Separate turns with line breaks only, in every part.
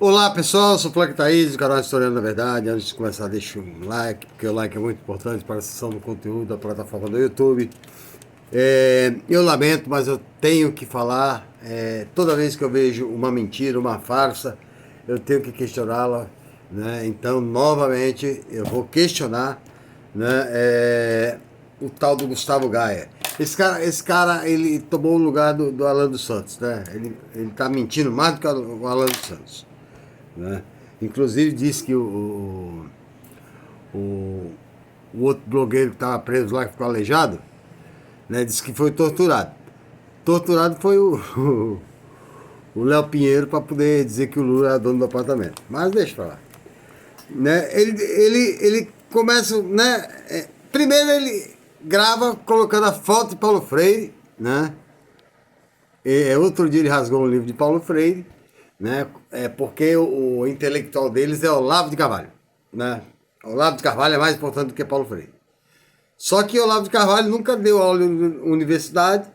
Olá pessoal, eu sou o Flávio Thaís, do canal Historiando da Verdade. Antes de começar, deixa um like, porque o like é muito importante para a sessão do conteúdo da plataforma do YouTube. Eu lamento, mas eu tenho que falar. Toda vez que eu vejo uma mentira, uma farsa, eu tenho que questioná-la, né? Então, novamente, eu vou questionar, né, o tal do Gustavo Gaia. Esse cara, ele tomou o lugar do Alan dos Santos, né? Ele tá mentindo mais do que o Alan dos Santos, né? Inclusive disse que o, o outro blogueiro que estava preso lá, que ficou aleijado, né, disse que foi torturado. Torturado foi o Léo Pinheiro para poder dizer que o Lula era dono do apartamento. Mas deixa eu falar. Né? Ele começa, né? Primeiro ele grava colocando a foto de Paulo Freire, né? Outro dia ele rasgou um livro de Paulo Freire, né? Porque o intelectual deles é Olavo de Carvalho, né? Olavo de Carvalho é mais importante do que Paulo Freire. Só que Olavo de Carvalho nunca deu aula em universidade.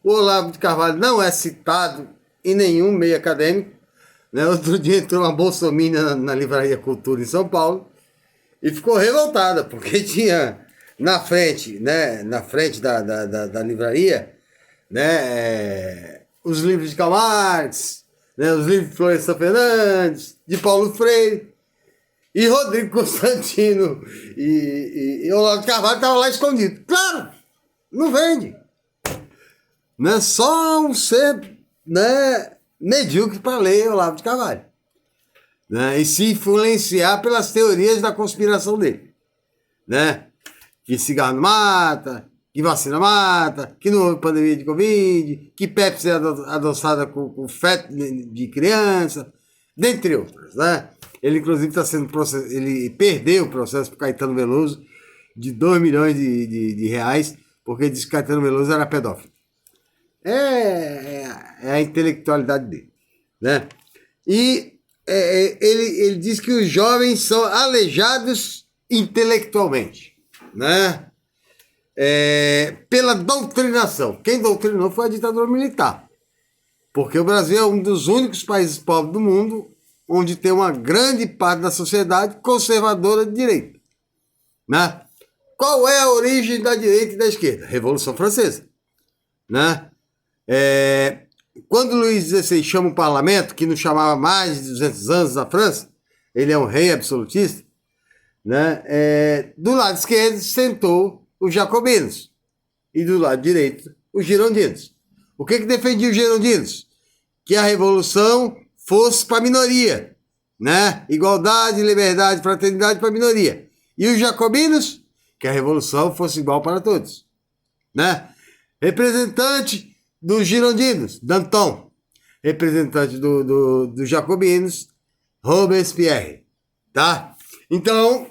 O Olavo de Carvalho não é citado em nenhum meio acadêmico, né? Outro dia entrou uma bolsominion na Livraria Cultura em São Paulo e ficou revoltada, porque tinha na frente, né? Na frente da livraria, né? Os livros de Karl Marx, né? Os livros de Florestan Fernandes, de Paulo Freire. E Rodrigo Constantino e Olavo de Carvalho estavam lá escondidos. Claro, não vende. Não é só um ser, né, medíocre para ler Olavo de Carvalho, né, e se influenciar pelas teorias da conspiração dele. Né? Que cigarro não mata, que vacina mata, que não houve pandemia de Covid, que Pepsi é adoçada com feto de criança, dentre outras, né? Ele, inclusive, está sendo processado. Ele perdeu o processo para Caetano Veloso de 2 milhões de reais, porque disse que Caetano Veloso era pedófilo. É a intelectualidade dele, né? E ele diz que os jovens são aleijados intelectualmente, né? Pela doutrinação. Quem doutrinou foi a ditadura militar, porque o Brasil é um dos únicos países pobres do mundo onde tem uma grande parte da sociedade conservadora de direita, né? Qual é a origem da direita e da esquerda? Revolução Francesa, né? Quando Luís XVI chama o parlamento, que não chamava mais de 200 anos na França, ele é um rei absolutista, né? Do lado esquerdo sentou os jacobinos e do lado direito os girondinos. O que defendia os girondinos? Que a revolução fosse para a minoria, né? Igualdade, liberdade, fraternidade para a minoria. E os jacobinos? Que a revolução fosse igual para todos, né? Representante dos girondinos, Danton. Representante dos jacobinos, Robespierre, tá? Então,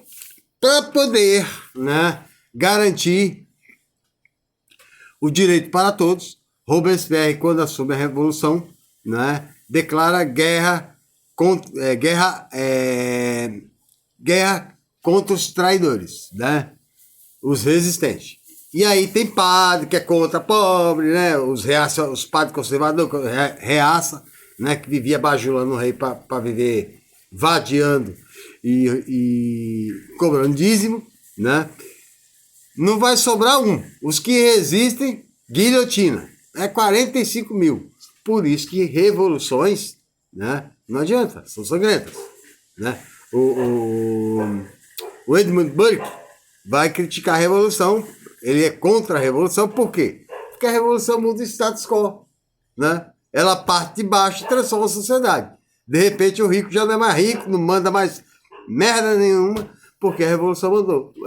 para poder, né, garantir o direito para todos, Robespierre, quando assume a revolução, né, declara guerra contra os traidores, né, os resistentes. E aí tem padre que é contra pobre, né, os padres conservadores, reaça, né, que vivia bajulando o rei para viver vadiando e cobrando dízimo, né. Não vai sobrar um. Os que resistem, guilhotina. 45 mil. Por isso que revoluções, né, não adianta, são sangrentas, né? O Edmund Burke vai criticar a revolução, ele é contra a revolução, por quê? Porque a revolução muda o status quo, né? Ela parte de baixo e transforma a sociedade. De repente o rico já não é mais rico, não manda mais merda nenhuma, porque a revolução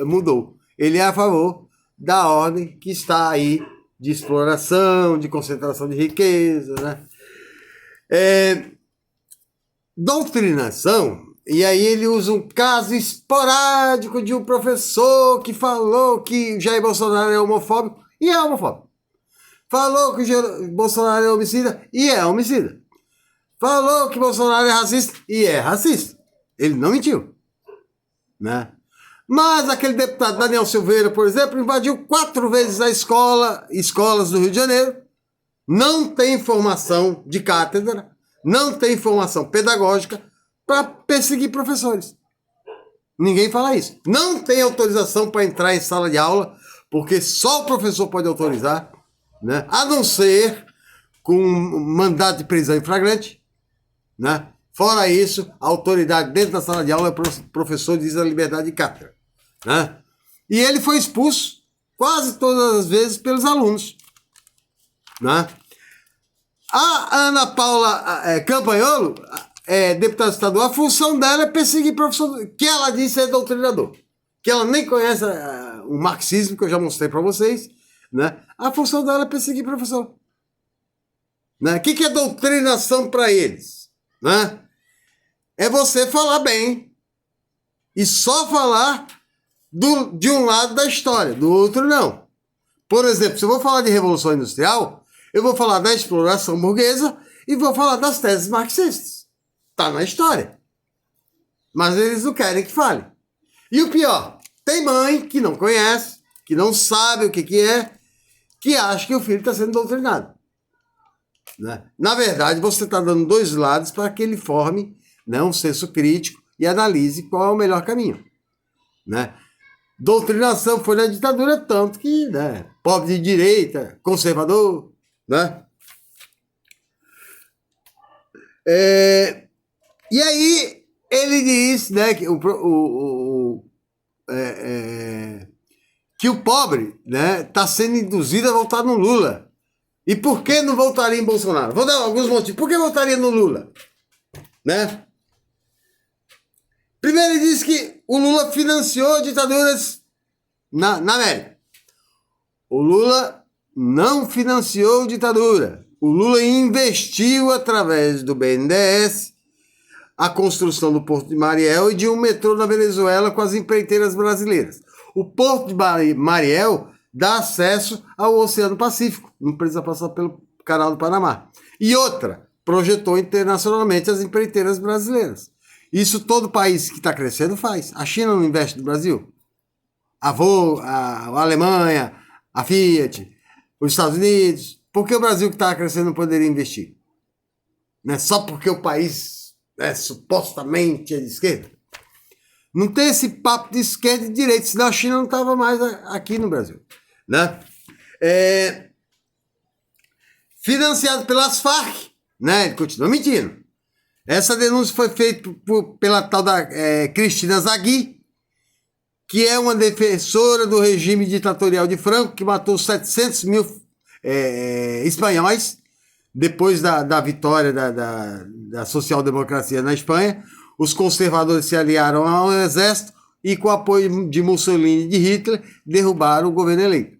mudou. Ele é a favor da ordem que está aí de exploração, de concentração de riqueza, né? Doutrinação, e aí ele usa um caso esporádico de um professor que falou que Jair Bolsonaro é homofóbico, e é homofóbico. Falou que Bolsonaro é homicida, e é homicida. Falou que Bolsonaro é racista, e é racista. Ele não mentiu, né? Mas aquele deputado Daniel Silveira, por exemplo, invadiu 4 vezes a escolas do Rio de Janeiro, não tem formação de cátedra, não tem formação pedagógica, para perseguir professores. Ninguém fala isso. Não tem autorização para entrar em sala de aula, porque só o professor pode autorizar, né? A não ser com mandado de prisão em flagrante, né? Fora isso, a autoridade dentro da sala de aula é o professor, diz a liberdade de cátedra, né? E ele foi expulso quase todas as vezes pelos alunos, né? A Ana Paula Campanholo, deputada estadual, a função dela é perseguir professor, que ela disse é doutrinador, que ela nem conhece o marxismo, que eu já mostrei para vocês, né? A função dela é perseguir professor. Né? O que é doutrinação para eles? Né? É você falar bem e só falar de um lado da história, do outro não. Por exemplo, se eu vou falar de Revolução Industrial, eu vou falar da exploração burguesa e vou falar das teses marxistas. Está na história. Mas eles não querem que fale. E o pior, tem mãe que não conhece, que não sabe o que é, que acha que o filho está sendo doutrinado. Né? Na verdade, você está dando dois lados para que ele forme, né, um senso crítico e analise qual é o melhor caminho. Né? Doutrinação foi na ditadura, tanto que, né, pobre de direita, conservador, né? E aí ele diz, né, que que o pobre, né, está sendo induzido a votar no Lula. E por que não votaria em Bolsonaro? Vou dar alguns motivos. Por que votaria no Lula? Né? Primeiro, ele diz que o Lula financiou ditaduras na América. O Lula não financiou ditadura. O Lula investiu através do BNDES a construção do Porto de Mariel e de um metrô na Venezuela com as empreiteiras brasileiras. O Porto de Mariel dá acesso ao Oceano Pacífico, não precisa passar pelo Canal do Panamá. E outra, projetou internacionalmente as empreiteiras brasileiras. Isso todo país que está crescendo faz. A China não investe no Brasil. A Alemanha, a Fiat, os Estados Unidos. Por que o Brasil que está crescendo não poderia investir? Não é só porque o país supostamente é de esquerda? Não tem esse papo de esquerda e de direita, senão a China não estava mais aqui no Brasil. Né? Financiado pelas Farc, né? Ele continua mentindo. Essa denúncia foi feita pela tal da Cristina Zaghi, que é uma defensora do regime ditatorial de Franco, que matou 700 mil espanhóis depois da vitória da social-democracia na Espanha. Os conservadores se aliaram ao exército e, com o apoio de Mussolini e de Hitler, derrubaram o governo eleito.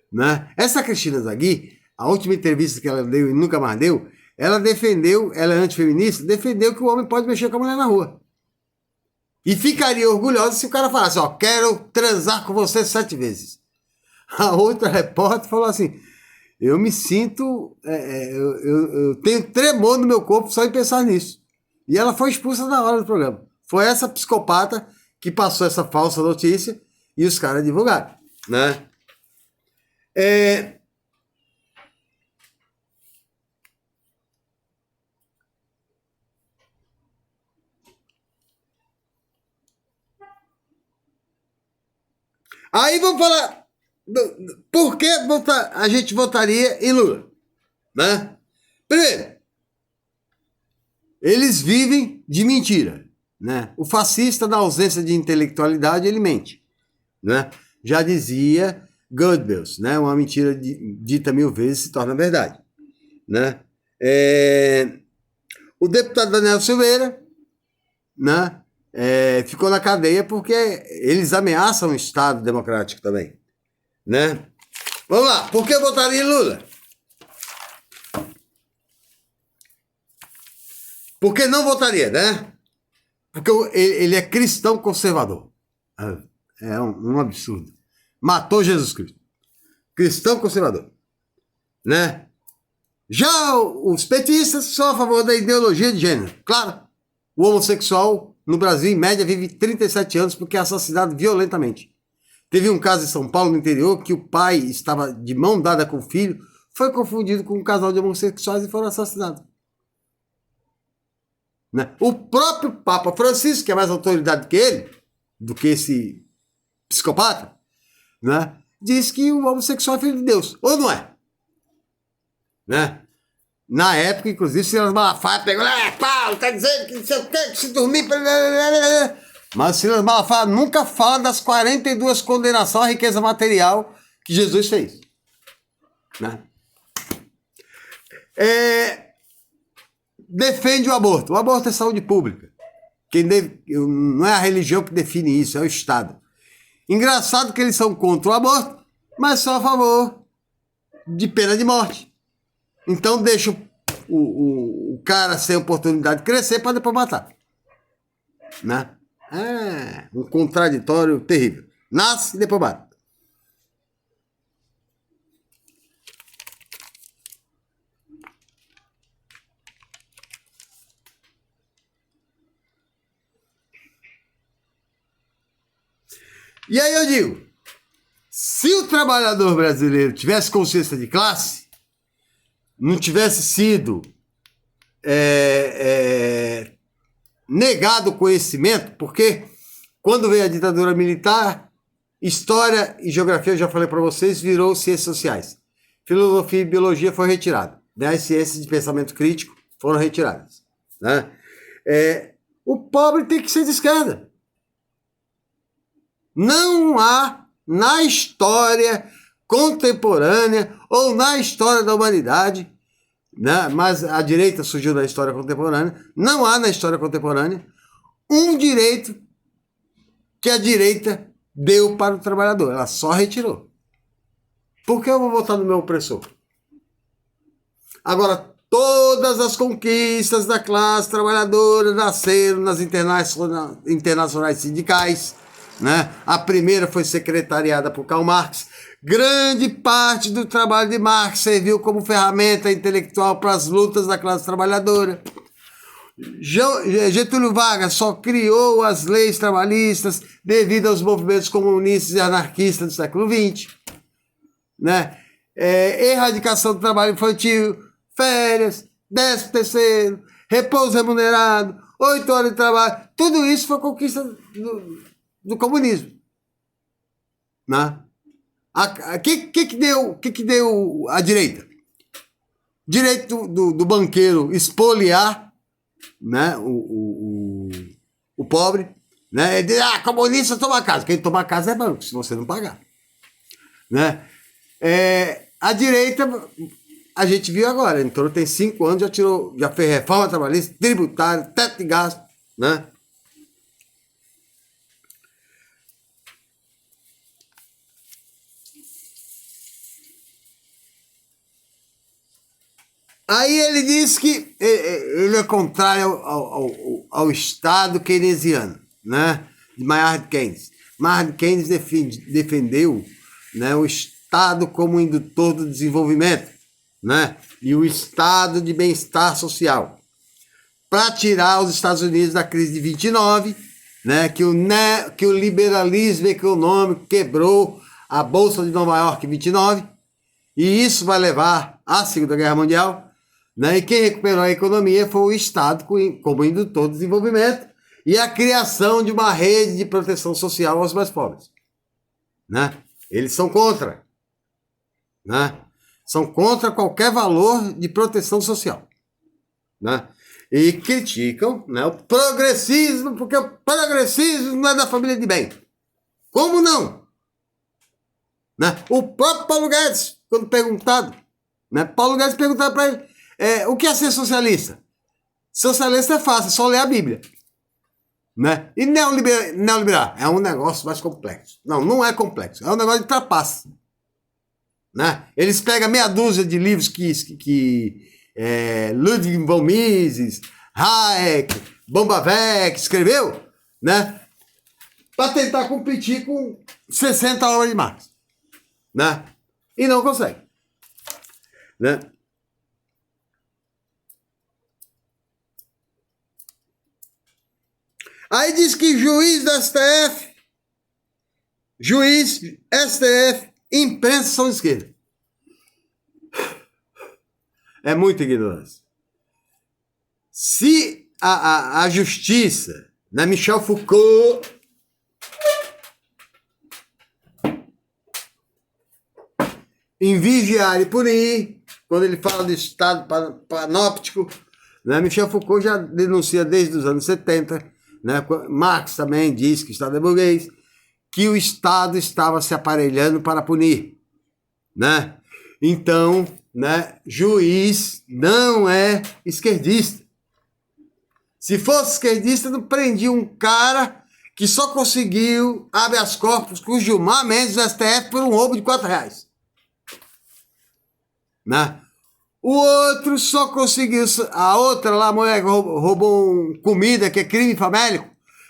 Né? Essa Cristina Zaghi, a última entrevista que ela deu e nunca mais deu, ela defendeu, ela é antifeminista, defendeu que o homem pode mexer com a mulher na rua. E ficaria orgulhosa se o cara falasse, ó, quero transar com você 7 vezes. A outra repórter falou assim, eu me sinto, eu tenho tremor no meu corpo só em pensar nisso. E ela foi expulsa na hora do programa. Foi essa psicopata que passou essa falsa notícia e os caras divulgaram. Né? Aí vamos falar por que a gente votaria em Lula. Né? Primeiro, eles vivem de mentira. Né? O fascista, na ausência de intelectualidade, ele mente. Né? Já dizia Goebbels, né? Uma mentira dita 1000 vezes se torna verdade. Né? O deputado Daniel Silveira, né? Ficou na cadeia porque eles ameaçam o Estado democrático também. Né? Vamos lá, por que votaria em Lula? Por que não votaria, né? Porque ele é cristão conservador. É um absurdo. Matou Jesus Cristo. Cristão conservador. Né? Já os petistas são a favor da ideologia de gênero. Claro, o homossexual no Brasil, em média, vive 37 anos porque é assassinado violentamente. Teve um caso em São Paulo, no interior, que o pai estava de mão dada com o filho, foi confundido com um casal de homossexuais e foram assassinados. né? O próprio Papa Francisco, que é mais autoridade que ele, do que esse psicopata, né? Diz que o homossexual é filho de Deus. Ou não é? Né? Na época, inclusive, Silas Malafaia pegou, Paulo, tá dizendo que não sei o quê, que se dormir... Mas Silas Malafaia nunca fala das 42 condenações à riqueza material que Jesus fez. Né? Defende o aborto. O aborto é saúde pública. Não é a religião que define isso, é o Estado. Engraçado que eles são contra o aborto, mas são a favor de pena de morte. Então deixa o cara sem oportunidade de crescer para depois matar. Né? É um contraditório terrível. Nasce e depois mata. E aí eu digo, se o trabalhador brasileiro tivesse consciência de classe, não tivesse sido negado o conhecimento, porque quando veio a ditadura militar, história e geografia, eu já falei para vocês, virou ciências sociais. Filosofia e biologia foram retiradas. Né? As ciências de pensamento crítico foram retiradas. Né? O pobre tem que ser de esquerda. Não há na história contemporânea ou na história da humanidade, né? Mas a direita surgiu na história contemporânea, não há na história contemporânea um direito que a direita deu para o trabalhador, ela só retirou. Por que eu vou votar no meu opressor? Agora, todas as conquistas da classe trabalhadora nasceram nas internacionais sindicais, né? A primeira foi secretariada por Karl Marx. Grande parte do trabalho de Marx serviu como ferramenta intelectual para as lutas da classe trabalhadora. Getúlio Vargas só criou as leis trabalhistas devido aos movimentos comunistas e anarquistas do século XX. Né? Erradicação do trabalho infantil, férias, 13º, repouso remunerado, 8 horas de trabalho, tudo isso foi conquista do comunismo. Né? Que deu a direita? Direito do banqueiro expoliar, né, o pobre, né? Ele diz, comunista toma casa. Quem toma casa é banco, se você não pagar. Né? A direita, a gente viu agora, entrou tem 5 anos, já fez reforma trabalhista, tributária, teto de gasto, né? Aí ele diz que ele é contrário ao Estado keynesiano, né? De Maynard Keynes. Maynard Keynes defendeu, né, o Estado como indutor do desenvolvimento, né? E o Estado de bem-estar social. Para tirar os Estados Unidos da crise de 29, né, que o liberalismo econômico quebrou a Bolsa de Nova York em 29, e isso vai levar à Segunda Guerra Mundial. Né? E quem recuperou a economia foi o Estado como indutor do desenvolvimento e a criação de uma rede de proteção social aos mais pobres. Né? Eles são contra. Né? São contra qualquer valor de proteção social. Né? E criticam, né, o progressismo, porque o progressismo não é da família de bem. Como não? Né? O próprio Paulo Guedes, quando perguntado, né, Paulo Guedes perguntava para ele, o que é ser socialista? Socialista é fácil, é só ler a Bíblia. Né? E neoliberal é um negócio mais complexo. Não é complexo, é um negócio de trapaça. Né? Eles pegam meia dúzia de livros que Ludwig von Mises, Hayek, Bombavec escreveu, né? Para tentar competir com 60 obras de Marx. Né? E não consegue. Né? Aí diz que juiz da STF, imprensa são de esquerda. É muita ignorância. Se a justiça, né? Michel Foucault, em Vigiar e Punir, quando ele fala do Estado panóptico, né? Michel Foucault já denuncia desde os anos 70, né? Marx também diz que o Estado é burguês, que o Estado estava se aparelhando para punir, né? Então, né, juiz não é esquerdista. Se fosse esquerdista, não prendia um cara que só conseguiu habeas corpus com o Gilmar Mendes do STF por um roubo de R$4. Né? O outro só conseguiu, a outra lá, a mulher que roubou comida, que é crime famélico,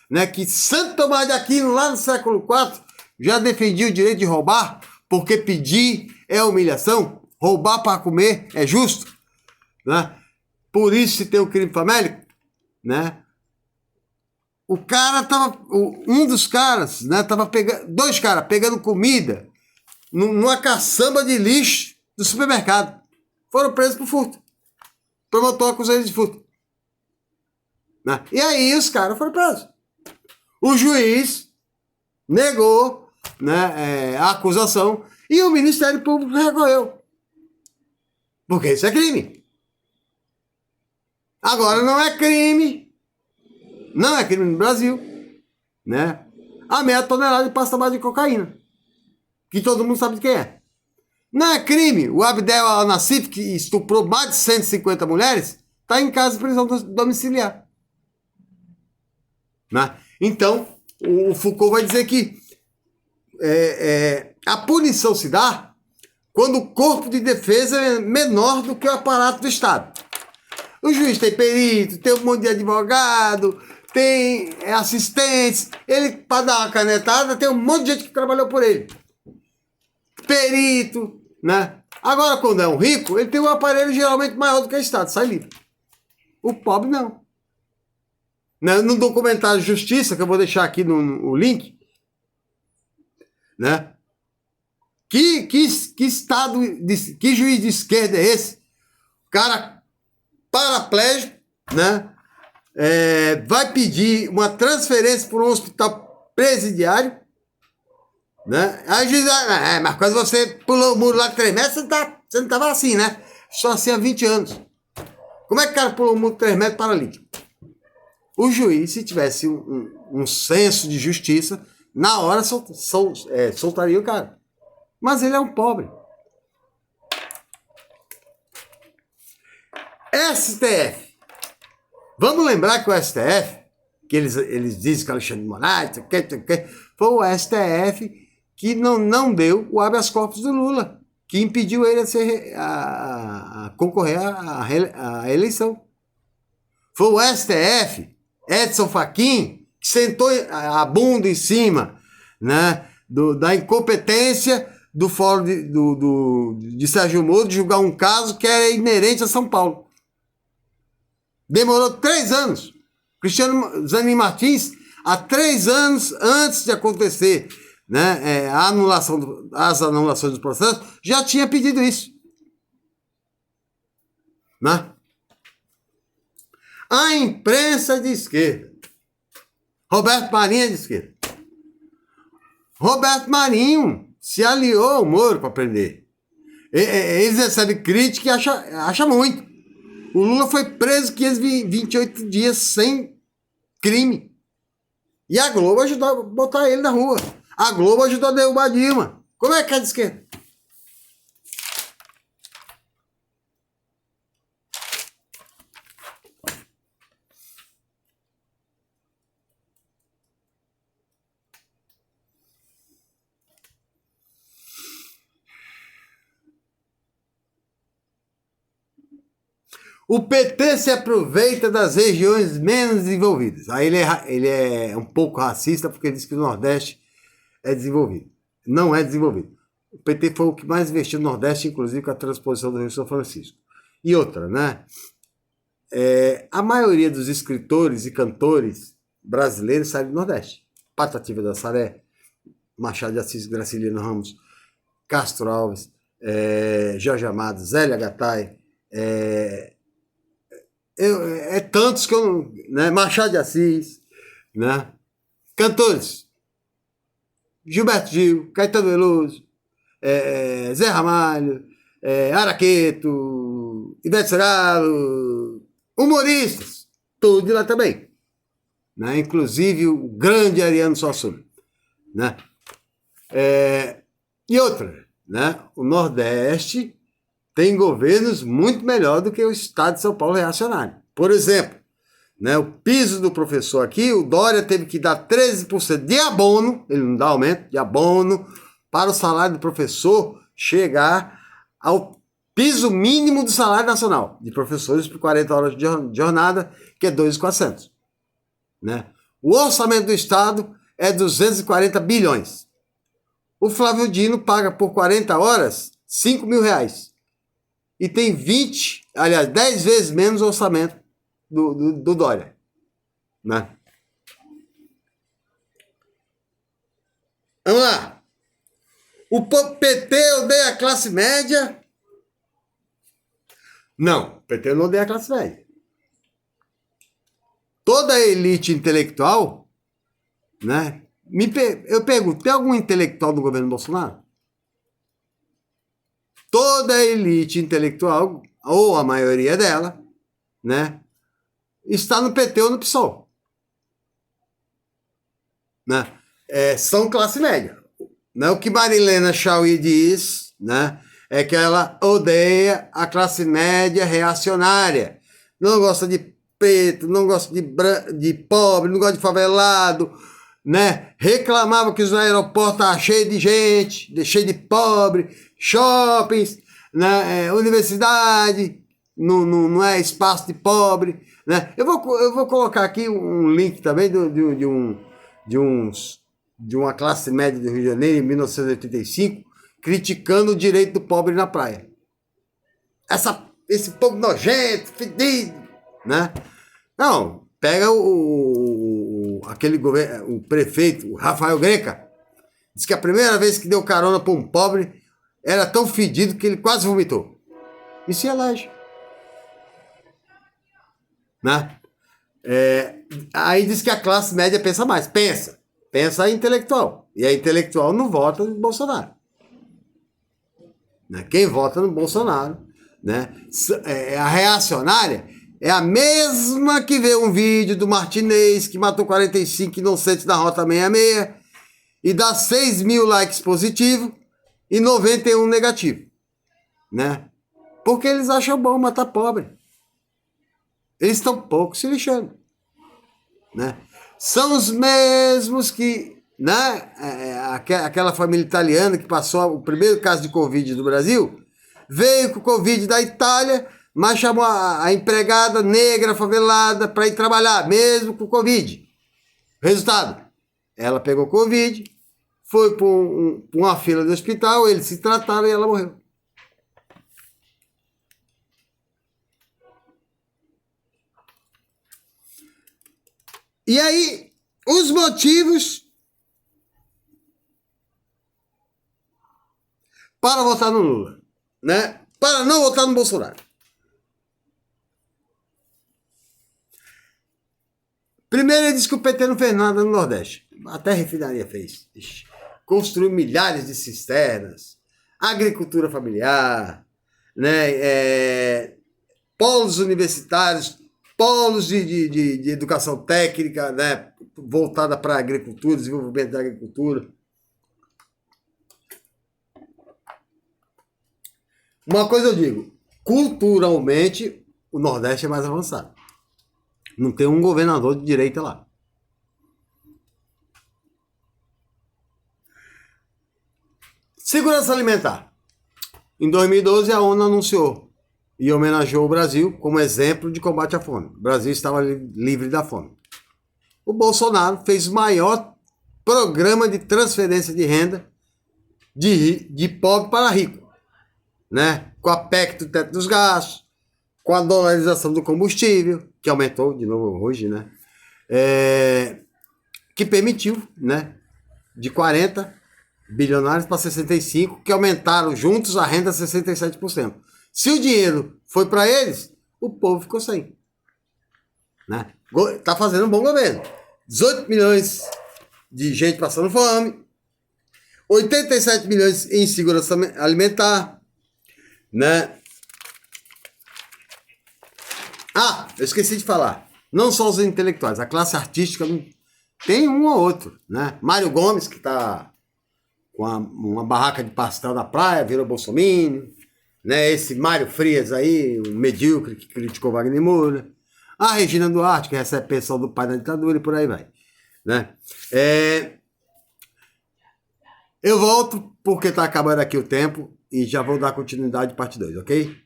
né? Que Santo Tomás de Aquino, lá no século IV, já defendia o direito de roubar, porque pedir é humilhação, roubar para comer é justo, né? Por isso se tem o crime famélico, né? O cara tava, um dos caras, né? Tava pegando, dois caras pegando comida numa caçamba de lixo do supermercado. Foram presos por furto. Promotor acusou eles de furto. Né? E aí os caras foram presos. O juiz negou, né, a acusação e o Ministério Público recorreu. Porque isso é crime. Agora não é crime no Brasil, né? A meia tonelada de pasta base de cocaína, que todo mundo sabe de quem é. Não é crime. O Abdel Al-Nassif, que estuprou mais de 150 mulheres, está em casa de prisão domiciliar. Né? Então, o Foucault vai dizer que a punição se dá quando o corpo de defesa é menor do que o aparato do Estado. O juiz tem perito, tem um monte de advogado, tem assistentes, ele, para dar uma canetada, tem um monte de gente que trabalhou por ele. Perito, né? Agora, quando é um rico, ele tem um aparelho geralmente maior do que o Estado, sai livre. O pobre não. No documentário Justiça, que eu vou deixar aqui no link, né? Que estado, que juiz de esquerda é esse? O cara paraplégico, né? Vai pedir uma transferência para um hospital presidiário, né? Aí o juiz, mas quando você pulou o muro lá de 3 metros, você não estava assim, né? Só assim há 20 anos. Como é que o cara pulou o muro de 3 metros paralítico? O juiz, se tivesse um senso de justiça, na hora soltaria o cara. Mas ele é um pobre. STF. Vamos lembrar que o STF, que eles dizem que Alexandre de Moraes, foi o STF que não deu o habeas corpus do Lula, que impediu ele a concorrer à eleição. Foi o STF, Edson Fachin, que sentou a bunda em cima, né, da incompetência do fórum de Sérgio Moro de julgar um caso que era inerente a São Paulo. Demorou 3 anos. Cristiano Zanin Martins, há 3 anos antes de acontecer, né, as anulações dos processos, já tinha pedido isso. Né? A imprensa de esquerda. Roberto Marinho é de esquerda. Roberto Marinho se aliou ao Moro para prender. Eles recebem crítica e acham muito. O Lula foi preso 528 dias sem crime. E a Globo ajudou a botar ele na rua. A Globo ajudou a derrubar a Dilma. Como é que é de esquerda? O PT se aproveita das regiões menos desenvolvidas. Aí ele é um pouco racista porque diz que o Nordeste é desenvolvido. Não é desenvolvido. O PT foi o que mais investiu no Nordeste, inclusive com a transposição do Rio São Francisco. E outra, né? A maioria dos escritores e cantores brasileiros saem do Nordeste. Patativa da Saré, Machado de Assis, Graciliano Ramos, Castro Alves, Jorge Amado, Zélia Gattai, É tantos que eu não... Né? Machado de Assis, né? Cantores. Gilberto Gil, Caetano Veloso, Zé Ramalho, Araqueto, Ivete Sangalo, humoristas, tudo de lá também. Né? Inclusive o grande Ariano Suassuna. Né? E outra, né? O Nordeste tem governos muito melhor do que o estado de São Paulo reacionário. Por exemplo, né, o piso do professor aqui, o Dória teve que dar 13% de abono, ele não dá aumento, de abono, para o salário do professor chegar ao piso mínimo do salário nacional de professores por 40 horas de jornada, que é 2.400. Né? O orçamento do Estado é 240 bilhões. O Flávio Dino paga por 40 horas R$5.000. E tem 10 vezes menos orçamento do Dória. Né? Vamos lá. O PT odeia a classe média? Não, o PT não odeia a classe média. Toda a elite intelectual, né? Eu pergunto, tem algum intelectual do governo Bolsonaro? Toda a elite intelectual, ou a maioria dela, né, está no PT ou no PSOL. Né? São classe média. Né? O que Marilena Chauí diz, né, é que ela odeia a classe média reacionária. Não gosta de preto, não gosta de pobre, não gosta de favelado, né? Reclamava que os aeroportos estavam cheios de gente, cheio de pobre, shoppings, né? Universidade, não é espaço de pobre. Né? Eu vou colocar aqui um link também de uma classe média do Rio de Janeiro, em 1985, criticando o direito do pobre na praia. Esse povo nojento, fedido, né? Não, pega o prefeito, o Rafael Greca, disse que a primeira vez que deu carona para um pobre era tão fedido que ele quase vomitou. E se elege. Né? Aí diz que a classe média pensa mais. Pensa intelectual. E a intelectual não vota no Bolsonaro. Né? Quem vota no Bolsonaro, né? A reacionária é a mesma que vê um vídeo do Martinez, que matou 45 inocentes na Rota 66, e dá 6.000 likes positivos e 91 negativos. Né? Porque eles acham bom matar pobre. Eles estão pouco se lixando. Né? São os mesmos que, né, aquela família italiana que passou o primeiro caso de Covid do Brasil, veio com o Covid da Itália, mas chamou a empregada negra favelada para ir trabalhar, mesmo com Covid. Resultado, ela pegou Covid, foi para uma fila do hospital, eles se trataram e ela morreu. E aí, os motivos para votar no Lula, né? Para não votar no Bolsonaro. Primeiro, ele disse que o PT não fez nada no Nordeste. Até a refinaria fez. Construiu milhares de cisternas, agricultura familiar, né? Polos universitários, polos de educação técnica, né? Voltada para a agricultura, desenvolvimento da agricultura. Uma coisa eu digo, culturalmente, o Nordeste é mais avançado. Não tem um governador de direita lá. Segurança alimentar. Em 2012, a ONU anunciou e homenageou o Brasil como exemplo de combate à fome. O Brasil estava livre da fome. O Bolsonaro fez o maior programa de transferência de renda de pobre para rico. Né? Com a PEC do teto dos gastos, com a dolarização do combustível, que aumentou de novo hoje, né? Que permitiu, né, de 40 bilionários para 65, que aumentaram juntos a renda 67%. Se o dinheiro foi para eles, o povo ficou sem. né? Tá fazendo um bom governo. 18 milhões de gente passando fome, 87 milhões em segurança alimentar, né? Ah, eu esqueci de falar. Não só os intelectuais, a classe artística tem um ou outro, né? Mário Gomes, que tá com uma barraca de pastel na praia, virou bolsominion, né? Esse Mário Frias aí, um medíocre que criticou Wagner Moura. A Regina Duarte, que recebe pensão do pai na ditadura e por aí vai, né? Eu volto porque tá acabando aqui o tempo e já vou dar continuidade parte 2, ok?